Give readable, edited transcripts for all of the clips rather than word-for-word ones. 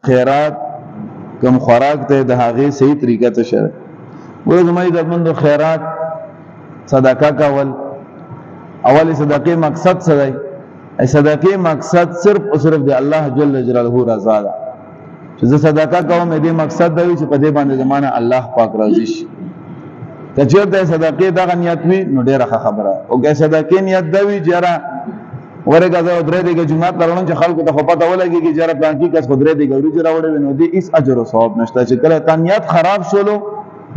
خیرات کوم خوراک ته د هغه صحیح طریقه ته شر ولې زما عزتمندو خیرات صدقه کول اولی صدقه مقصد څه دی ای صدقه مقصد صرف او صرف د الله جل جلاله رضا ده چې زه صدقه کوم دې مقصد دی چې په دې باندې زمانه الله پاک راضي شي کچیر د صدقه دغه نیت وي نو ډیره خبره او که صدقه نیت دی چې را ورګه زه درې دغه جمعه ترونه چې خلکو ته پته ولګي چې جره پلان کې کس خدای دې ګوري چې راوړي نو دې هیڅ اجر او ثواب نشته چې کله تا نیت خراب شولو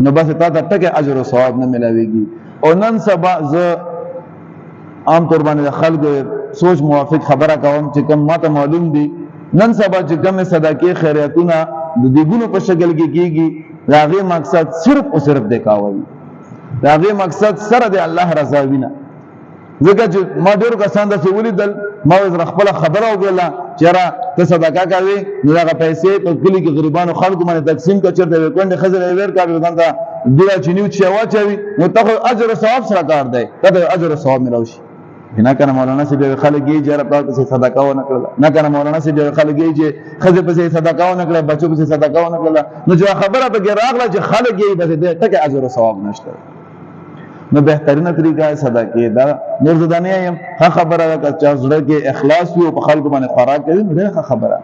نو بس تا ته ټکه اجر او ثواب نه ملاويږي او نن سبا زه عام طور باندې خلکو سوچ موافق خبره کوم چې کوم ماته معلوم دي نن سبا چې کوم صدقې خیراتونه د دیګونو په شکل کې کیږي راغي مقصد صرف او صرف دکاوي راغي مقصد سره د الله رضا وینه ځکه چې ما ډېر کسان د ولیدل ما زه خپل خبره وکړه چې را ته صدقه کوي نو هغه پیسې په کلی کې غریبانو خلکو باندې تقسیم کړه چې د وکړې خزر ور کاوي ځان ته ډیره چنیو چې واچوي نو ته اجر او ثواب سره کار دی ته اجر او ثواب ملوشي نه کنه مولانا سي به خلک یې جره پاک څخه صدقه و نه کړل نه کنه مولانا سي به خلک یې چې خزر په صدقه و نه کړل بچو په صدقه و نه کړل نو چې خبره به راغله چې خلک یې به ته اجر او ثواب نشته نو بهترینه طریقه صدقه دا نور زدانه یم خبره ده چې زړه کې اخلاص وي او په خلکو باندې خوراک کوي نو ډېره خبره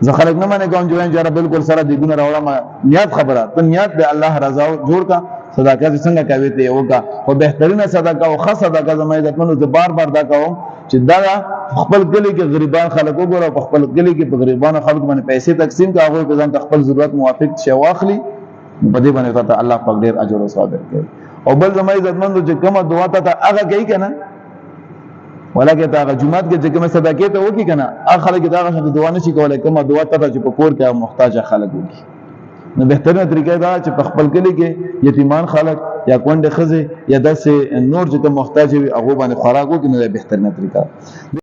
زه خلک نه مانه کوم چې جره بالکل سره دی ګونه راوړم نیت خبره ته نیت به الله رضا جوړ کا صدقه څنګه کوي ته یو کا او بهترینه صدقه او خاصه صدقه زما عزتمنو زه بار بار دا کوم چې دا خپل کلی کې غریبان خلکو ګور او خپل کلی کې غریبانو خلکو باندې پیسې تقسیم کا هغه په ځان خپل ضرورت موافق شی واخلي په دې باندې ته الله پاک ډېر اجر او ثواب ورکړي او بل زما عزتمندو چې کومه دعا ته هغه کوي کنه ولکه دا جمعات کې چې کومه صدقه ته وکي کنه هغه خلک دا غوښته دعا نشي کولای کومه دعا ته چې په کور کې محتاج خلک وکي نو بهترینه طریقه دا چې په خپل کلی کې یتیمان خلک یا کونډه خزه یا داسې نور چې محتاج وي هغه باندې خوراک وکړي نو بهترینه طریقه